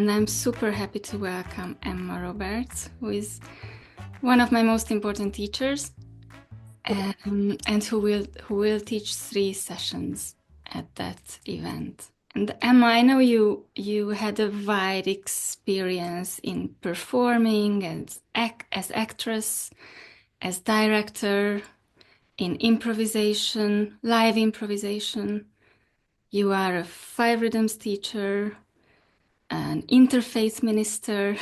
And I'm super happy to welcome Emma Roberts, who is one of my most important teachers, and who will teach 3 sessions at that event. And Emma, I know you had a wide experience in performing as actress, as director, in improvisation, live improvisation. You are a 5 rhythms teacher, an interfaith minister,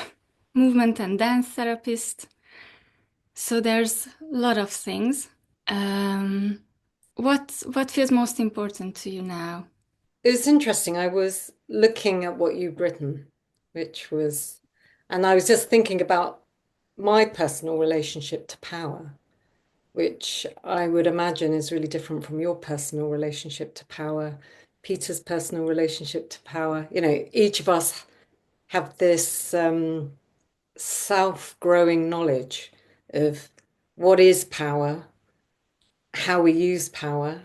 movement and dance therapist. So there's a lot of things. Um, what feels most important to you now? It was interesting. I was looking at what you've written, which was, and I was just thinking about my personal relationship to power, which I would imagine is really different from your personal relationship to power, Peter's personal relationship to power. Each of us have this self-growing knowledge of what is power, how we use power,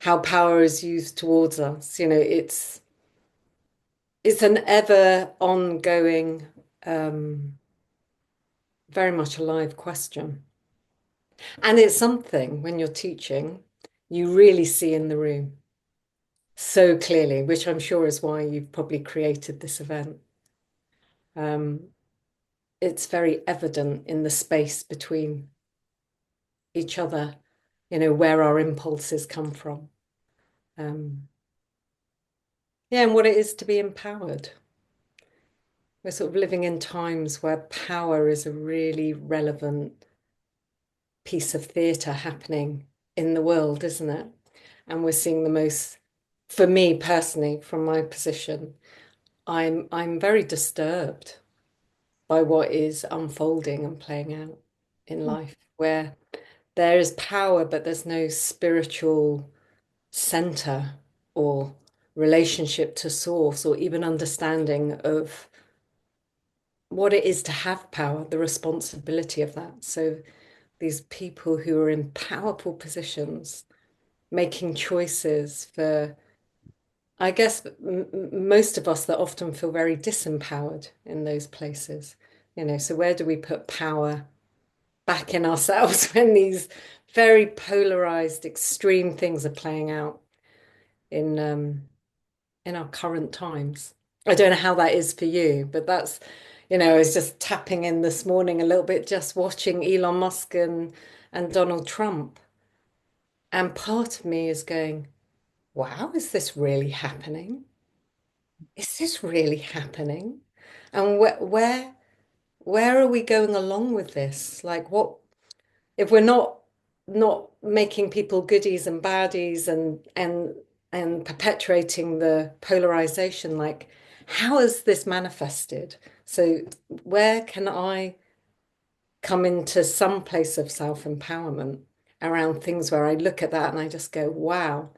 how power is used towards us. It's an ever ongoing, very much alive question. And it's something when you're teaching, you really see in the room so clearly, which I'm sure is why you've probably created this event. Um, it's very evident in the space between each other, where our impulses come from. Um, yeah, and what it is to be empowered. We're sort of living in times where power is a really relevant piece of theatre happening in the world, isn't it? And we're seeing the most, for me personally, from my position, I'm very disturbed by what is unfolding and playing out in life, where there is power, but there's no spiritual center or relationship to source or even understanding of what it is to have power, the responsibility of that. So these people who are in powerful positions making choices for, I guess, most of us that often feel very disempowered in those places. So where do we put power back in ourselves when these very polarized, extreme things are playing out in our current times? I don't know how that is for you, but I was just tapping in this morning a little bit, just watching Elon Musk and Donald Trump. And part of me is going, wow, is this really happening? Is this really happening? And where are we going along with this? Like what if we're not making people goodies and baddies and perpetuating the polarization, like how is this manifested? So where can I come into some place of self-empowerment around things where I look at that and I just go, wow,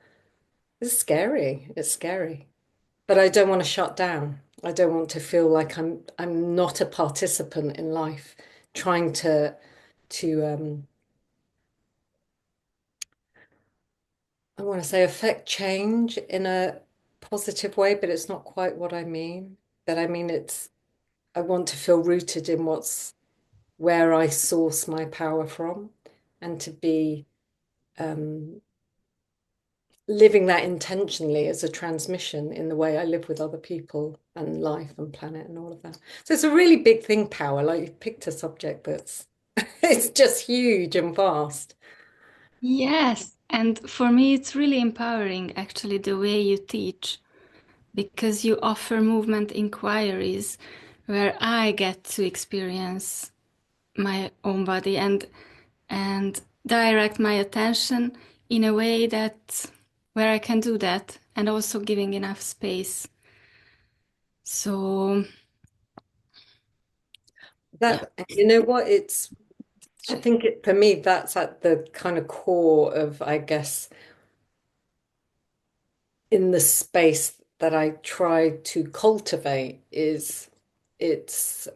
this is scary. It's scary. But I don't want to shut down. I don't want to feel like I'm not a participant in life, trying to I want to say affect change in a positive way, but it's not quite what I mean. But I mean I want to feel rooted in what's where I source my power from and to be um, living that intentionally as a transmission in the way I live with other people and life and planet and all of that. So it's a really big thing, power. Like you've picked a subject that's it's just huge and vast. Yes, and for me, it's really empowering actually the way you teach because you offer movement inquiries where I get to experience my own body and direct my attention in a way that where I can do that and also giving enough space. So yeah. That, you know what, I think for me, that's at the kind of core of, I guess, in the space that I try to cultivate is it's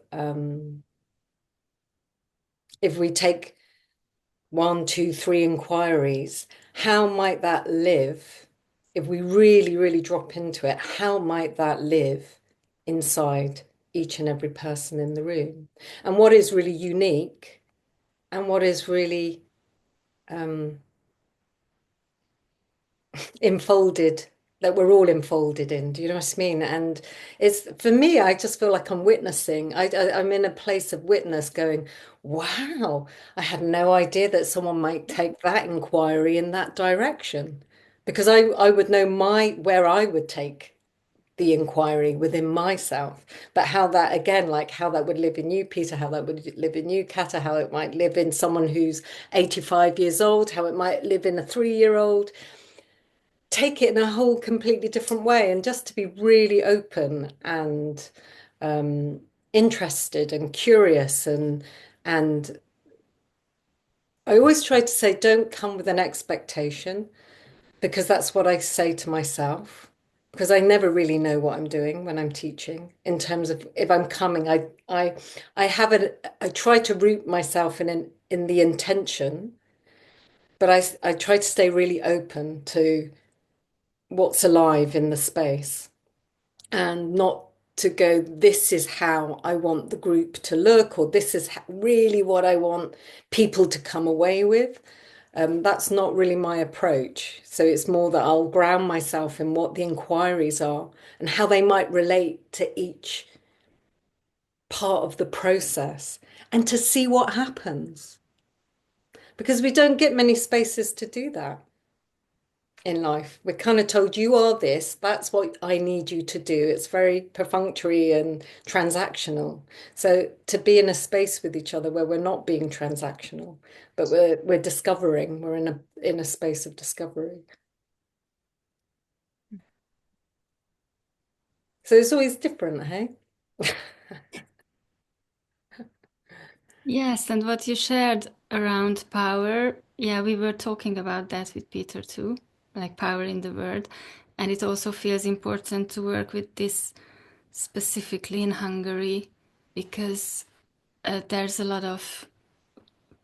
if we take one, two, three inquiries, how might that live? If we really, really drop into it, how might that live inside each and every person in the room, and what is really unique and what is really enfolded, that we're all enfolded in. Do you know what I mean? And it's, for me, I just feel like I'm witnessing. I'm in a place of witness going, wow, I had no idea that someone might take that inquiry in that direction. Because I would know where I would take the inquiry within myself, but how that, again, like how that would live in you, Peter, how that would live in you, Kata, how it might live in someone who's 85 years old, how it might live in a 3-year old, take it in a whole completely different way, and just to be really open and interested and curious, and I always try to say, don't come with an expectation, because that's what I say to myself, because I never really know what I'm doing when I'm teaching. In terms of, if I'm coming, I have it, I try to root myself in the intention, but I try to stay really open to what's alive in the space, and not to go, this is how I want the group to look, or this is really what I want people to come away with. That's not really my approach. So it's more that I'll ground myself in what the inquiries are and how they might relate to each part of the process, and to see what happens. Because we don't get many spaces to do that in life. We're kind of told, you are this, that's what I need you to do. It's very perfunctory and transactional. So to be in a space with each other where we're not being transactional, but we're discovering, we're in a space of discovery. So it's always different, hey? Yes, and what you shared around power, yeah, we were talking about that with Peter too, like power in the word. And it also feels important to work with this specifically in Hungary because there's a lot of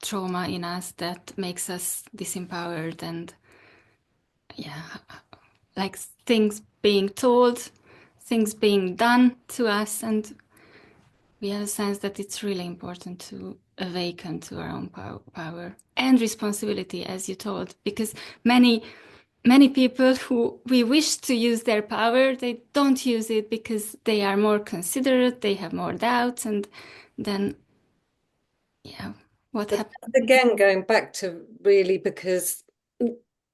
trauma in us that makes us disempowered and, yeah, like things being told, things being done to us. And we have a sense that it's really important to awaken to our own power and responsibility, as you told, because many people who we wish to use their power, they don't use it because they are more considerate, they have more doubts, and then, yeah, what But happens? again, going back to, really, because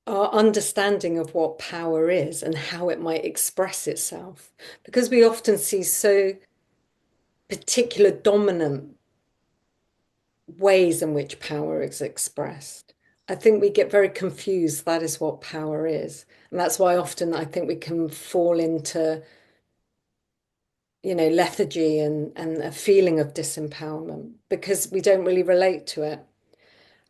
our understanding of what power is and how it might express itself, because we often see so particular dominant ways in which power is expressed. I think we get very confused. That is what power is. And that's why often I think we can fall into, lethargy and a feeling of disempowerment, because we don't really relate to it.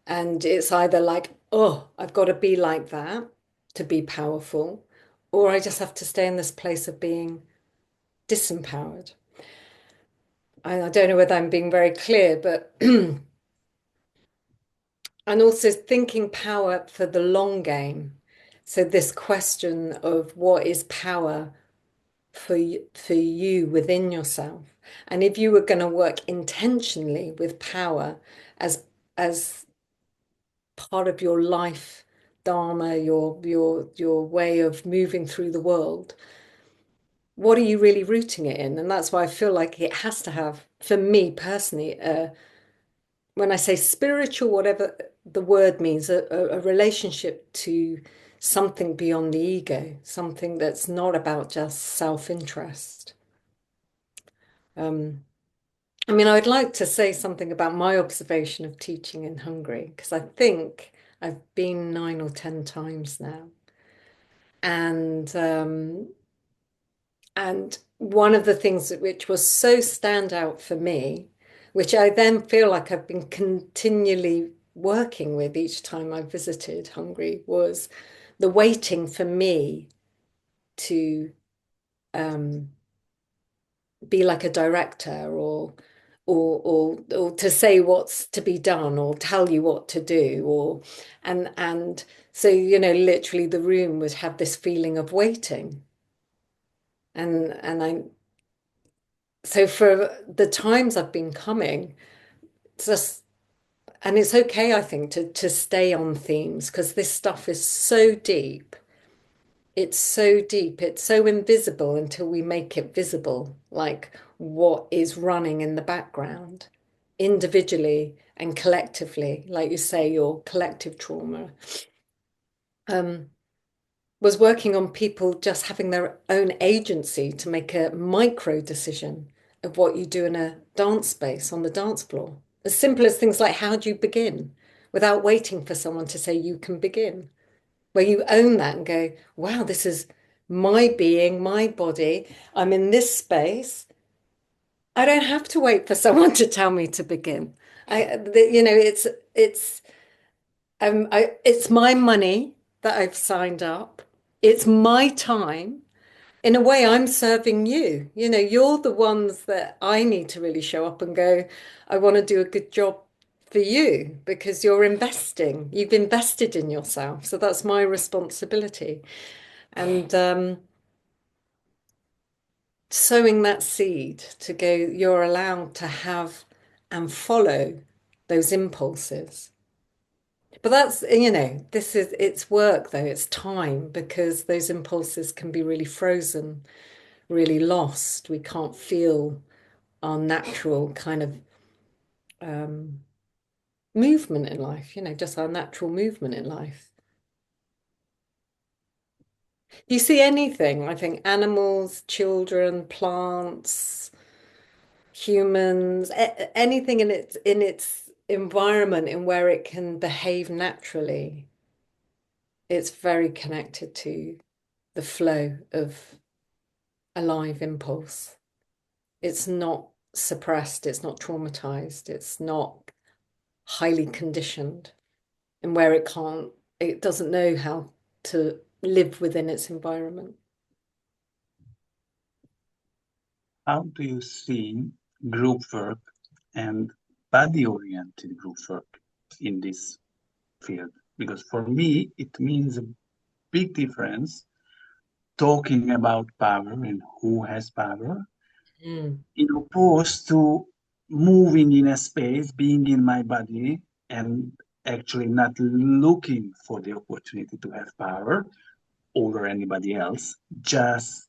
And it's either like, oh, I've got to be like that to be powerful, or I just have to stay in this place of being disempowered. I don't know whether I'm being very clear, but and also thinking power for the long game. So this question of what is power for you within yourself. And if you were going to work intentionally with power as part of your life dharma, your way of moving through the world, what are you really rooting it in? And that's why I feel like it has to have, for me personally, when I say spiritual, whatever the word means, a relationship to something beyond the ego, something that's not about just self-interest. I mean, I'd like to say something about my observation of teaching in Hungary, because I think I've been 9 or 10 times now. And one of the things which was so standout for me, which I then feel like I've been continually working with each time I visited Hungary, was the waiting for me to be like a director, or to say what's to be done, or tell you what to do, and so literally the room would have this feeling of waiting, and so for the times I've been coming, it's just, and it's okay, I think, to stay on themes because this stuff is so deep. It's so deep. It's so invisible until we make it visible, like what is running in the background, individually and collectively, like you say, your collective trauma. Um, was working on people just having their own agency to make a micro decision of what you do in a dance space on the dance floor. As simple as things like how do you begin without waiting for someone to say you can begin, where you own that and go, wow, this is my being, my body. I'm in this space. I don't have to wait for someone to tell me to begin. It's my money that I've signed up. It's my time. In a way, I'm serving you. You're the ones that I need to really show up and go, I want to do a good job for you because you're investing. You've invested in yourself. So that's my responsibility. And sowing that seed to go, you're allowed to have and follow those impulses. But it's work though, it's time because those impulses can be really frozen, really lost. We can't feel our natural kind of um, movement in life, just our natural movement in life. You see anything, I think animals, children, plants, humans, anything in its environment in where it can behave naturally, it's very connected to the flow of a live impulse. It's not suppressed, it's not traumatized, it's not highly conditioned, and where it doesn't know how to live within its environment. How do you see group work and body-oriented group work in this field? Because for me, it means a big difference talking about power and who has power, Mm. in opposed to moving in a space, being in my body, and actually not looking for the opportunity to have power over anybody else, just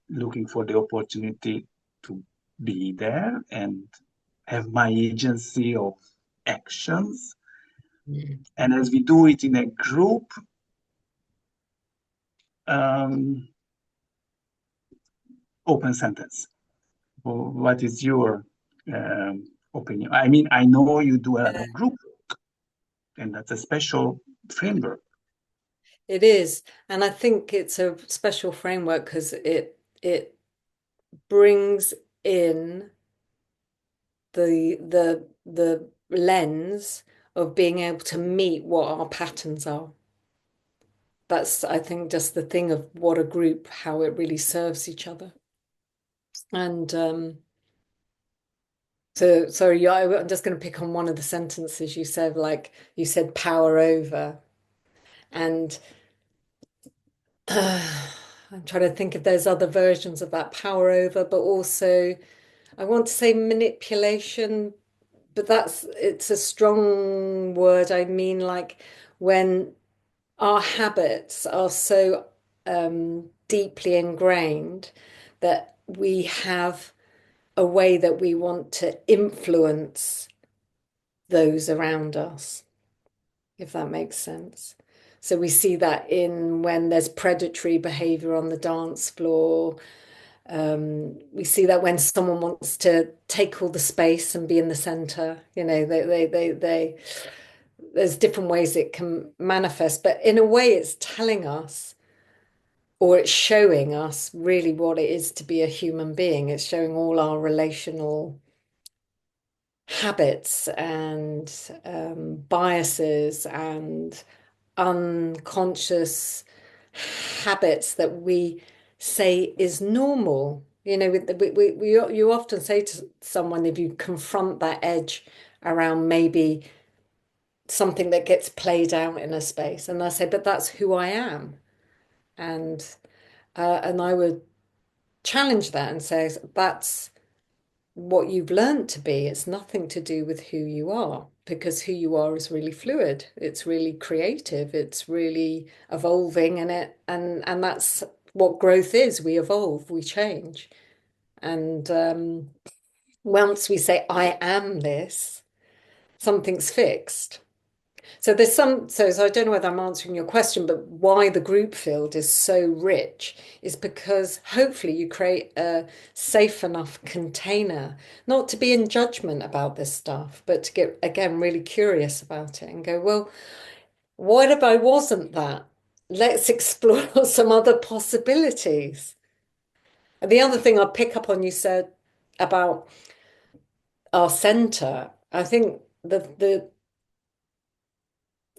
looking for the opportunity to be there and have my agency of actions. Mm. And as we do it in a group, um, open sentence. What is your opinion? I mean, I know you do a lot of group, and that's a special framework. It is, and I think it's a special framework because it brings in the lens of being able to meet what our patterns are. That's, I think, just the thing of what a group, how it really serves each other. And so sorry, I'm just going to pick on one of the sentences you said, like you said power over. And I'm trying to think if there's other versions of that power over, but also I want to say manipulation, but it's a strong word. I mean, like when our habits are so deeply ingrained that we have a way that we want to influence those around us, if that makes sense. So we see that in when there's predatory behavior on the dance floor. We see that when someone wants to take all the space and be in the center, there's different ways it can manifest, but in a way, it's telling us or it's showing us really what it is to be a human being. It's showing all our relational habits and biases and unconscious habits that we say is normal. You often say to someone, if you confront that edge around maybe something that gets played out in a space, and I say, but that's who I am. And I would challenge that and say, that's what you've learned to be. It's nothing to do with who you are, because who you are is really fluid. It's really creative. It's really evolving, and that's what growth is. We evolve, we change. And once we say, I am this, something's fixed. So so I don't know whether I'm answering your question, but why the group field is so rich is because hopefully you create a safe enough container, not to be in judgment about this stuff, but to get, again, really curious about it and go, well, what if I wasn't that? Let's explore some other possibilities. And the other thing I pick up on you said about our center, I think the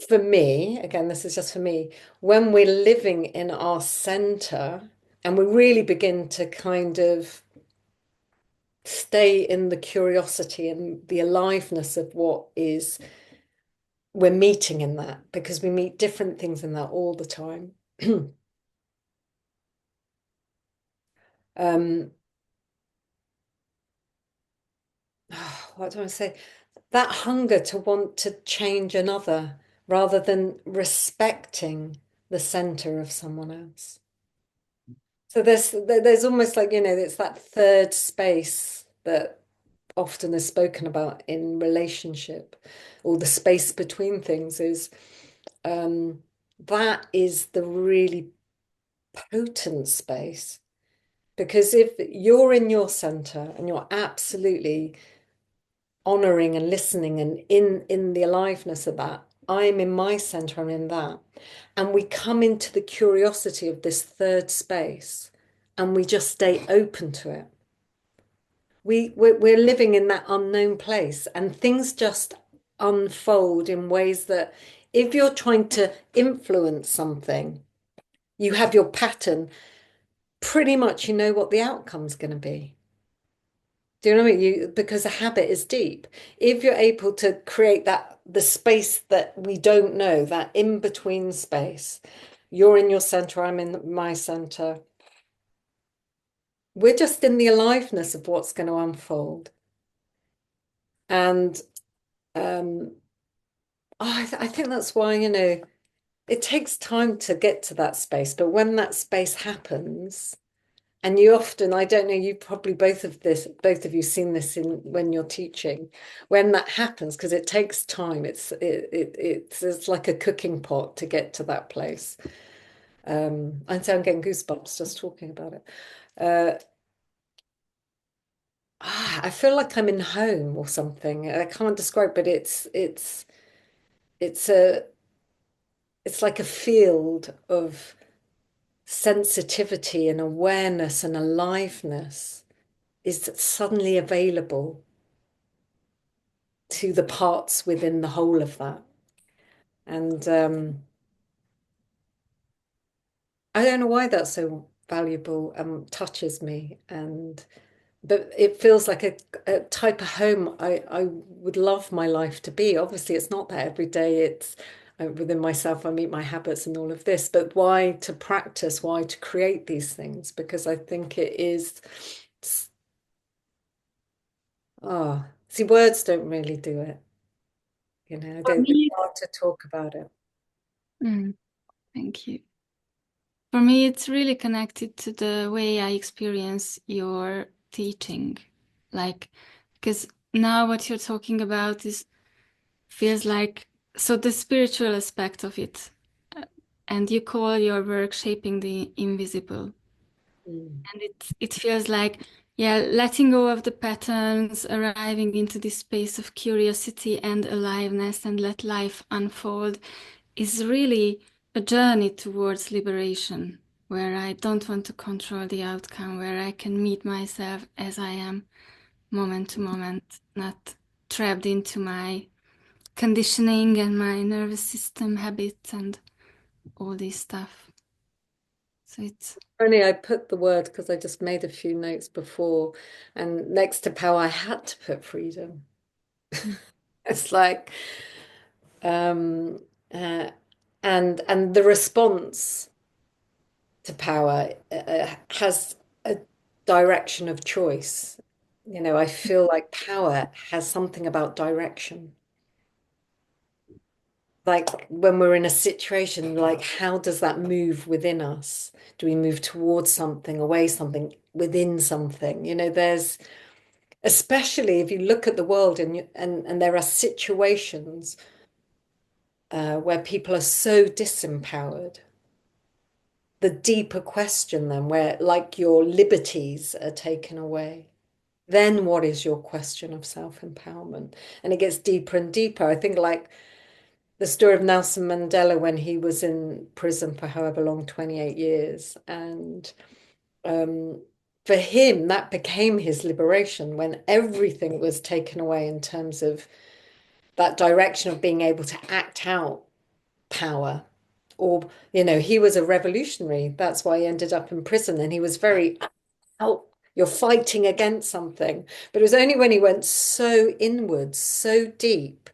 for me, again, this is just for me, when we're living in our center and we really begin to kind of stay in the curiosity and the aliveness of what is, we're meeting in that, because we meet different things in that all the time. um, what do I say? That hunger to want to change another rather than respecting the center of someone else. So there's almost like, it's that third space that often is spoken about in relationship, or the space between things is that is the really potent space. Because if you're in your center and you're absolutely honoring and listening and in the aliveness of that, I'm in my center, I'm in that. And we come into the curiosity of this third space and we just stay open to it. We're living in that unknown place, and things just unfold in ways that if you're trying to influence something, you have your pattern, pretty much you know what the outcome's going to be. Do you know what I mean? Because a habit is deep. If you're able to create the space that we don't know, that in-between space, you're in your center, I'm in my center. We're just in the aliveness of what's going to unfold. And I think that's why, it takes time to get to that space. But when that space happens, and you often, I don't know, you probably both of you seen this when you're teaching, when that happens, because it takes time. It's like a cooking pot to get to that place. And so I'm getting goosebumps just talking about it. I feel like I'm in home or something. I can't describe, but it's like a field of sensitivity and awareness and aliveness is suddenly available to the parts within the whole of that. And I don't know why that's so valuable and touches me. But it feels like a type of home I would love my life to be. Obviously, it's not that every day. It's within myself, I meet my habits and all of this. But why to practice? Why to create these things? Because I think it is. Oh, see, words don't really do it. I For don't. It's me, hard to talk about it. thank you. For me, it's really connected to the way I experience your teaching. Because now what you're talking about feels like, so the spiritual aspect of it. And you call your work shaping the invisible. And it feels like, yeah, letting go of the patterns, arriving into this space of curiosity and aliveness and let life unfold is really a journey towards liberation, where I don't want to control the outcome, where I can meet myself as I am, moment to moment, not trapped into my conditioning and my nervous system habits and all this stuff. So it's Only I put the word because I just made a few notes before, and next to power, I had to put freedom. It's like, um, uh, and the response to power has a direction of choice. you know, I feel like power has something about direction. Like when we're in a situation, like how does that move within us? Do we move towards something, away something, within something? You know, there's, especially if you look at the world and there are situations where people are so disempowered. The deeper question then, where like your liberties are taken away, then what is your question of self-empowerment? And it gets deeper and deeper. I think like the story of Nelson Mandela when he was in prison for however long, 28 years. And for him, that became his liberation when everything was taken away in terms of that direction of being able to act out power. Or, you know, he was a revolutionary. That's why he ended up in prison. And he was very out, you're fighting against something. But it was only when he went so inwards, so deep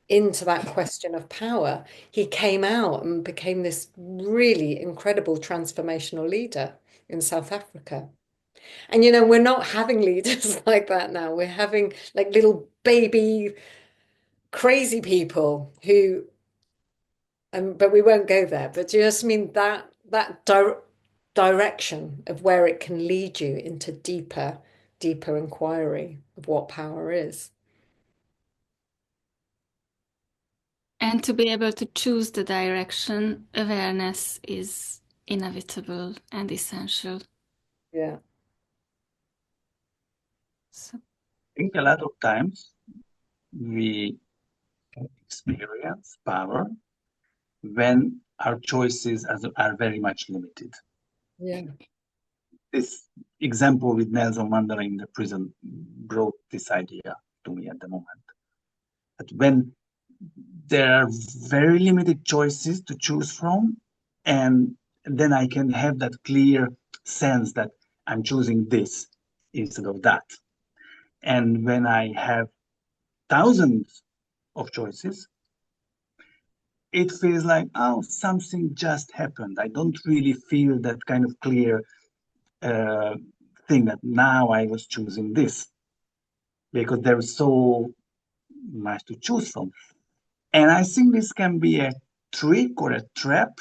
into that question of power, he came out and became this really incredible transformational leader in South Africa. And, you know, we're not having leaders like that now. We're having like little baby crazy people who, but we won't go there. But do you just mean that direction of where it can lead you into deeper inquiry of what power is? And to be able to choose the direction, awareness is inevitable and essential. Yeah. So, I think a lot of times we experience power when our choices are very much limited. Yeah. This example with Nelson Mandela in the prison brought this idea to me at the moment. That when there are very limited choices to choose from, and then I can have that clear sense that I'm choosing this instead of that. And when I have thousands of choices, it feels like, oh, something just happened. I don't really feel that kind of clear thing that now I was choosing this because there's so much to choose from. And I think this can be a trick or a trap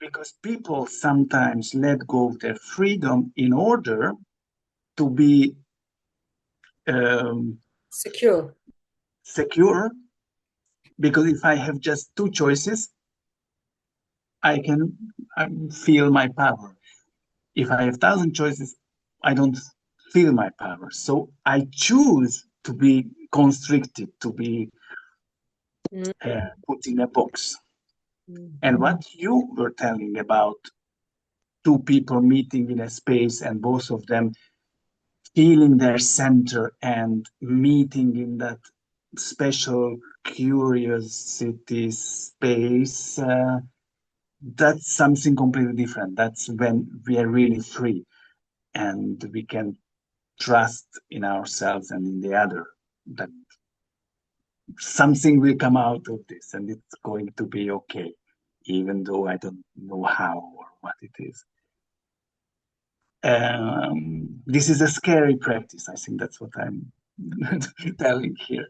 because people sometimes let go of their freedom in order to be Secure. secure. Because if I have just two choices, I can feel my power. If I have 1,000 choices, I don't feel my power. So I choose to be constricted, to be put in a box. And what you were telling about two people meeting in a space and both of them feeling their center and meeting in that special curiosity space, that's something completely different. That's when we are really free and we can trust in ourselves and in the other, that something will come out of this and it's going to be okay, even though I don't know how or what it is. This is a scary practice. I think that's what I'm telling here.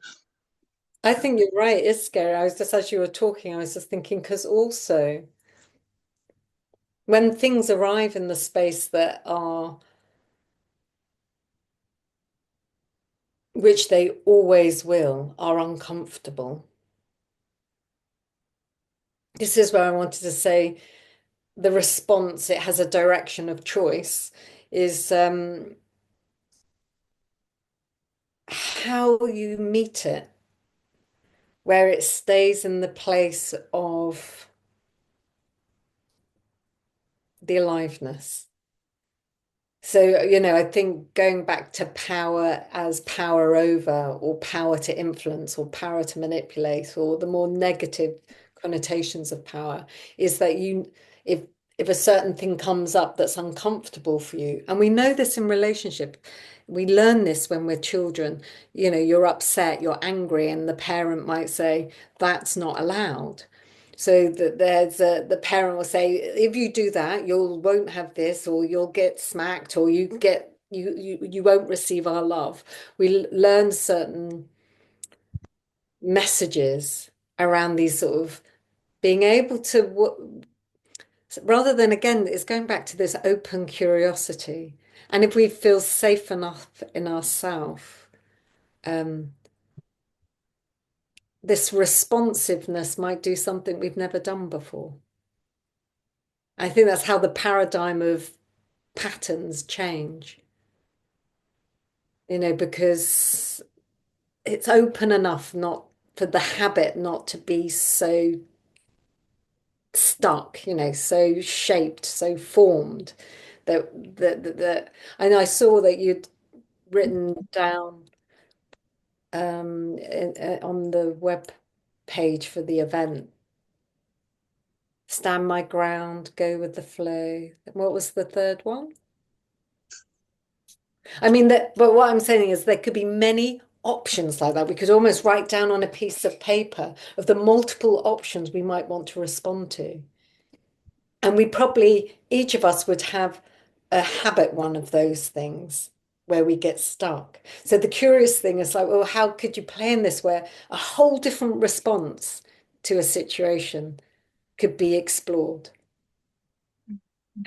I think you're right. It's scary. I was just, as you were talking, I was just thinking, because also when things arrive in the space that are, which they always will, are uncomfortable. This is where I wanted to say the response, it has a direction of choice, is how you meet it, where it stays in the place of the aliveness. So, you know, I think going back to power as power over, or power to influence, or power to manipulate, or the more negative connotations of power, is that you, if a certain thing comes up that's uncomfortable for you, and we know this in relationship, we learn this when we're children, you know, you're upset, you're angry, and the parent might say, that's not allowed. So that the parent will say, if you do that, you won't have this, or you'll get smacked, or you get you won't receive our love. We learn certain messages around these sort of being able to, rather than, again, it's going back to this open curiosity. And if we feel safe enough in ourselves, this responsiveness might do something we've never done before. I think that's how the paradigm of patterns change, because it's open enough not for the habit not to be so stuck, so shaped, so formed that and I saw that you'd written down on the web page for the event, stand my ground, go with the flow. What was the third one? I mean but what I'm saying is there could be many options like that. We could almost write down on a piece of paper of the multiple options we might want to respond to. And we probably, each of us would have a habit one of those things where we get stuck. So the curious thing is like, well, how could you plan this where a whole different response to a situation could be explored?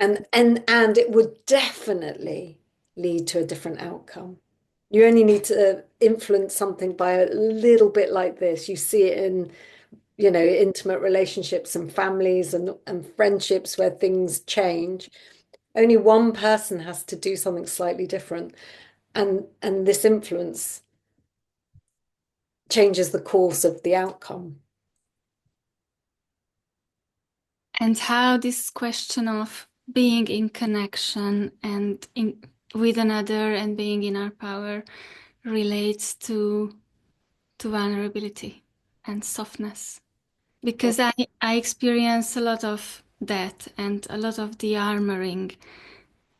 And it would definitely lead to a different outcome. You only need to influence something by a little bit like this. You see it in, intimate relationships and families and friendships where things change. Only one person has to do something slightly different. And this influence changes the course of the outcome. And how this question of being in connection and with another and being in our power relates to vulnerability and softness. Because I experience a lot of that and a lot of the armoring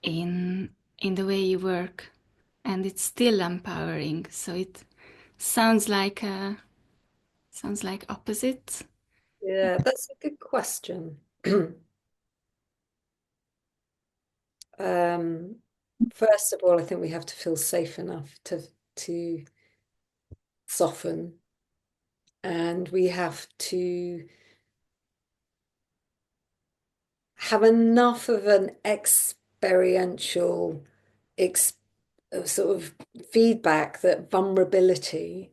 in the way you work, and it's still empowering. So it sounds like opposite. Yeah, that's a good question. First of all, I think we have to feel safe enough to soften, and we have to have enough of an experiential sort of feedback that vulnerability,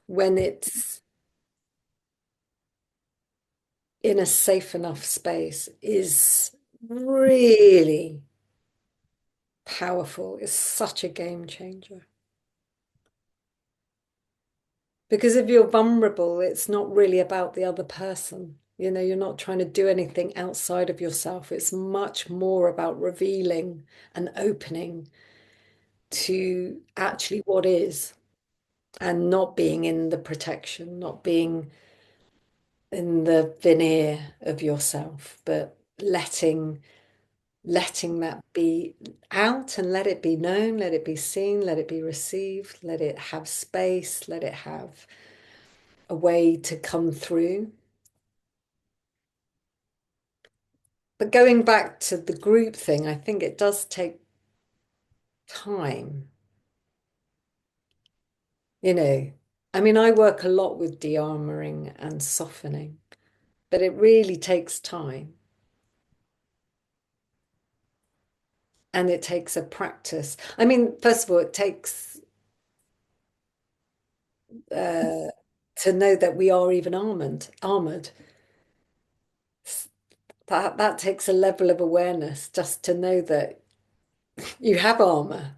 when it's in a safe enough space, is really powerful. It's such a game changer. Because if you're vulnerable, it's not really about the other person. You're not trying to do anything outside of yourself. It's much more about revealing and opening to actually what is, and not being in the protection, not being in the veneer of yourself, but letting that be out and let it be known, let it be seen, let it be received, let it have space, let it have a way to come through. But going back to the group thing, I think it does take time. I mean, I work a lot with de-armoring and softening, but it really takes time. And it takes a practice. I mean, first of all, it takes to know that we are even armored. That takes a level of awareness just to know that you have armor.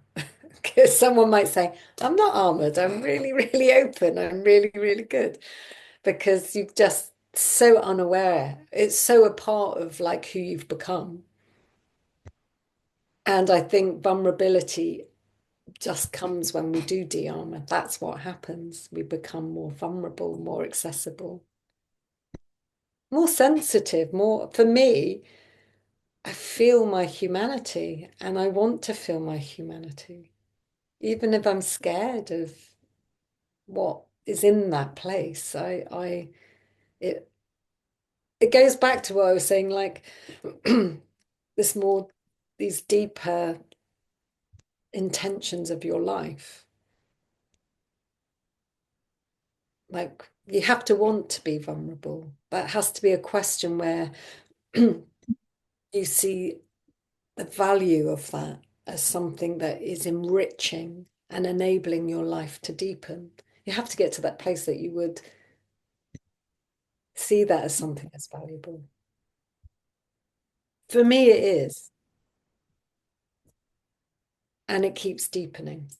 Because someone might say, I'm not armored, I'm really, really open, I'm really, really good. Because you're just so unaware. It's so a part of like who you've become. And I think vulnerability just comes when we do de-armor. That's what happens. We become more vulnerable, more accessible, more sensitive, more, for me, I feel my humanity and I want to feel my humanity, even if I'm scared of what is in that place. It goes back to what I was saying, like these deeper intentions of your life. Like, you have to want to be vulnerable. That has to be a question where you see the value of that as something that is enriching and enabling your life to deepen. You have to get to that place that you would see that as something that's valuable. For me, it is. And it keeps deepening.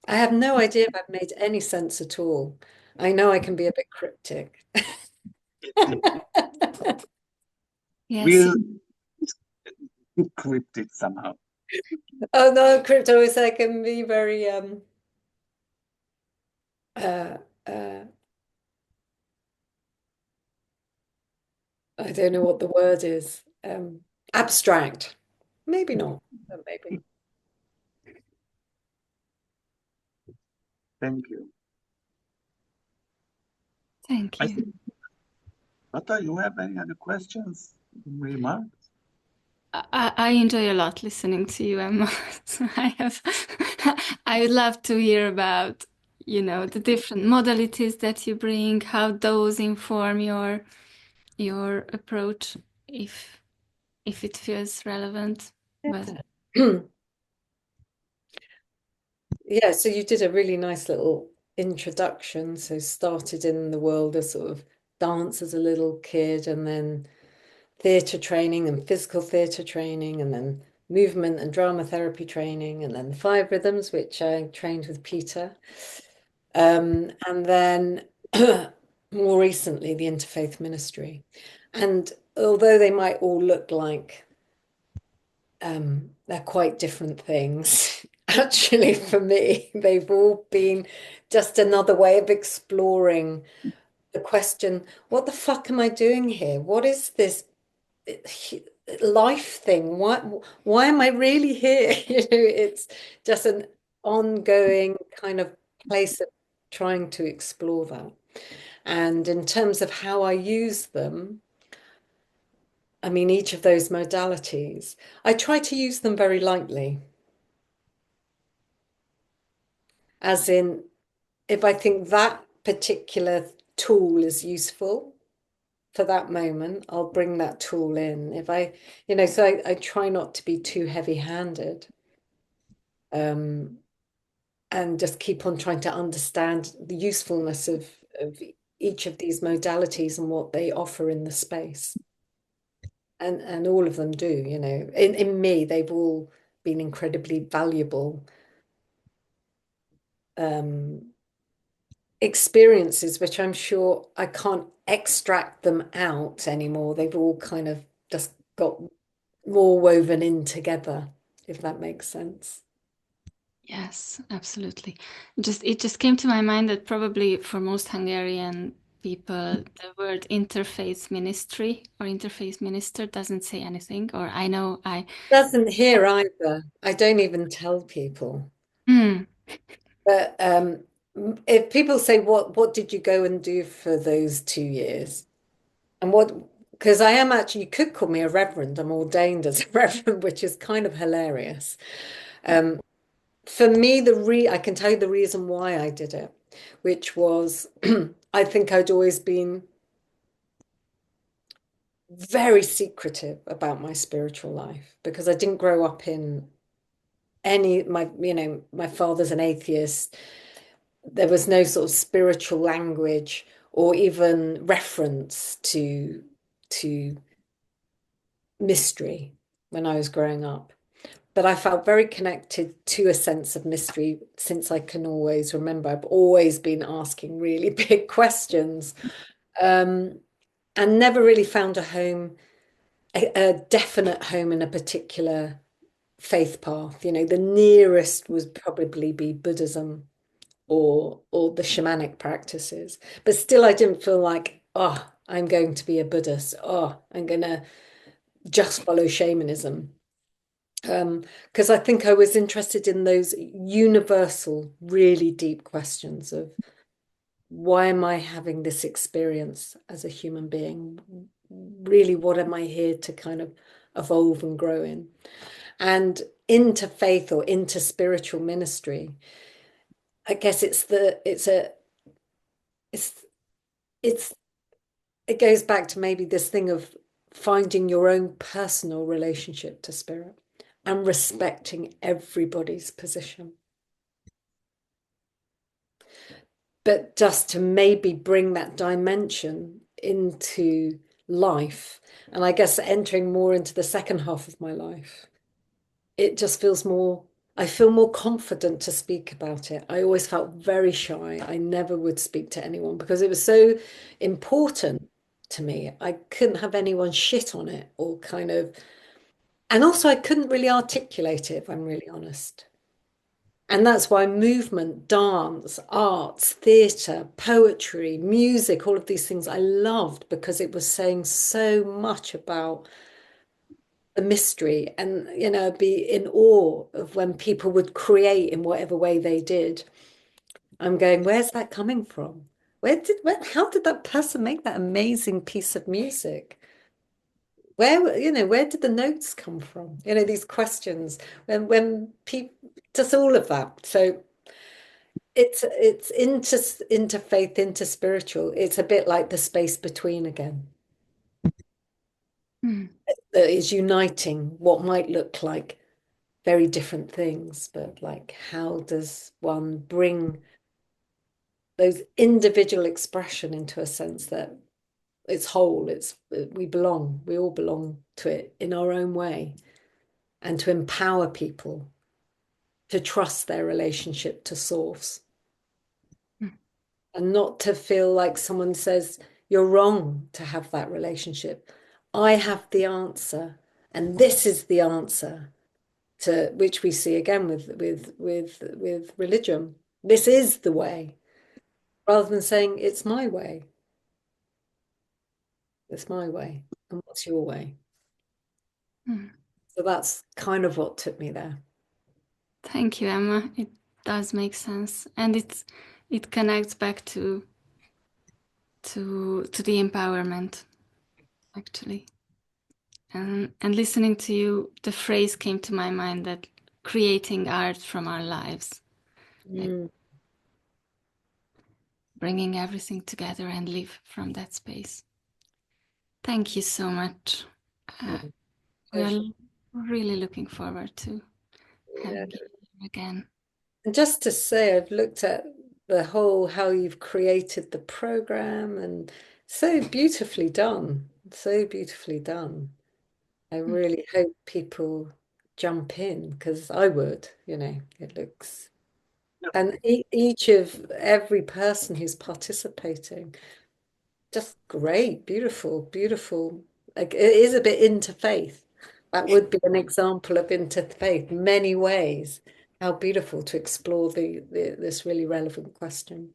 I have no idea if I've made any sense at all. I know I can be a bit cryptic. Yes. We'll decrypt it somehow. Oh no, crypto is I can be very uh I don't know what the word is. Abstract. Maybe not, but maybe. Thank you. Thank I you. think, Lotta, you have any other questions, remarks? I enjoy a lot listening to you, Emma. So I would love to hear about, the different modalities that you bring, how those inform your approach, if it feels relevant. But Yeah, so you did a really nice little introduction. So started in the world of sort of dance as a little kid, and then theatre training and physical theatre training, and then movement and drama therapy training, and then the five rhythms, which I trained with Peter. And then more recently, the interfaith ministry. And although they might all look like they're quite different things, actually, for me, they've all been just another way of exploring the question, what the fuck am I doing here? What is this life thing? Why am I really here? It's just an ongoing kind of place of trying to explore that. And in terms of how I use them, I mean, each of those modalities, I try to use them very lightly. As in, if I think that particular tool is useful for that moment, I'll bring that tool in. If so I try not to be too heavy-handed. And just keep on trying to understand the usefulness of each of these modalities and what they offer in the space. And all of them do, in me, they've all been incredibly valuable experiences, which I'm sure I can't extract them out anymore. They've all kind of just got more woven in together, if that makes sense. yes, absolutely. It just came to my mind that probably for most Hungarian people, the word interfaith ministry or interfaith minister doesn't say anything. Or I know Doesn't here either. I don't even tell people. Hmm. But if people say, what did you go and do for those 2 years? And because I am actually, you could call me a reverend. I'm ordained as a reverend, which is kind of hilarious. For me, I can tell you the reason why I did it, which was I think I'd always been very secretive about my spiritual life because I didn't grow up in my father's an atheist. There was no sort of spiritual language or even reference to mystery when I was growing up. But I felt very connected to a sense of mystery since I can always remember. I've always been asking really big questions, and never really found a home, a definite home in a particular faith path. The nearest would probably be Buddhism or the shamanic practices. But still, I didn't feel like, oh, I'm going to be a Buddhist. Oh, I'm going to just follow shamanism. Because I think I was interested in those universal, really deep questions of why am I having this experience as a human being? Really, what am I here to kind of evolve and grow in? And into faith or into spiritual ministry, I guess it's it goes back to maybe this thing of finding your own personal relationship to spirit and respecting everybody's position. But just to maybe bring that dimension into life, and I guess entering more into the second half of my life, it just feels more, I feel more confident to speak about it. I always felt very shy. I never would speak to anyone because it was so important to me. I couldn't have anyone shit on it or kind of, and also I couldn't really articulate it, if I'm really honest. And that's why movement, dance, arts, theatre, poetry, music, all of these things I loved because it was saying so much about the mystery. And, you know, be in awe of when people would create in whatever way they did. I'm going, where's that coming from? How did that person make that amazing piece of music? Where did the notes come from? You know, these questions when people, just all of that. So it's into faith, into spiritual. It's a bit like the space between again. That is uniting what might look like very different things, but like how does one bring those individual expression into a sense that it's whole, we all belong to it in our own way, and to empower people to trust their relationship to source. And not to feel like someone says, you're wrong to have that relationship. I have the answer, and this is the answer to which we see again with religion. This is the way, rather than saying it's my way. It's my way. And what's your way? So that's kind of what took me there. Thank you, Emma. It does make sense, and it connects back to the empowerment, actually. And listening to you, the phrase came to my mind that creating art from our lives, like bringing everything together and live from that space. Thank you so much. We're really looking forward to having you here again. And just to say, I've looked at the whole how you've created the program, and so beautifully done. So beautifully done. I really hope people jump in because I would, you know, it looks, and every person who's participating, just great, beautiful, beautiful. Like it is a bit interfaith. That would be an example of interfaith, many ways. How beautiful to explore this really relevant question.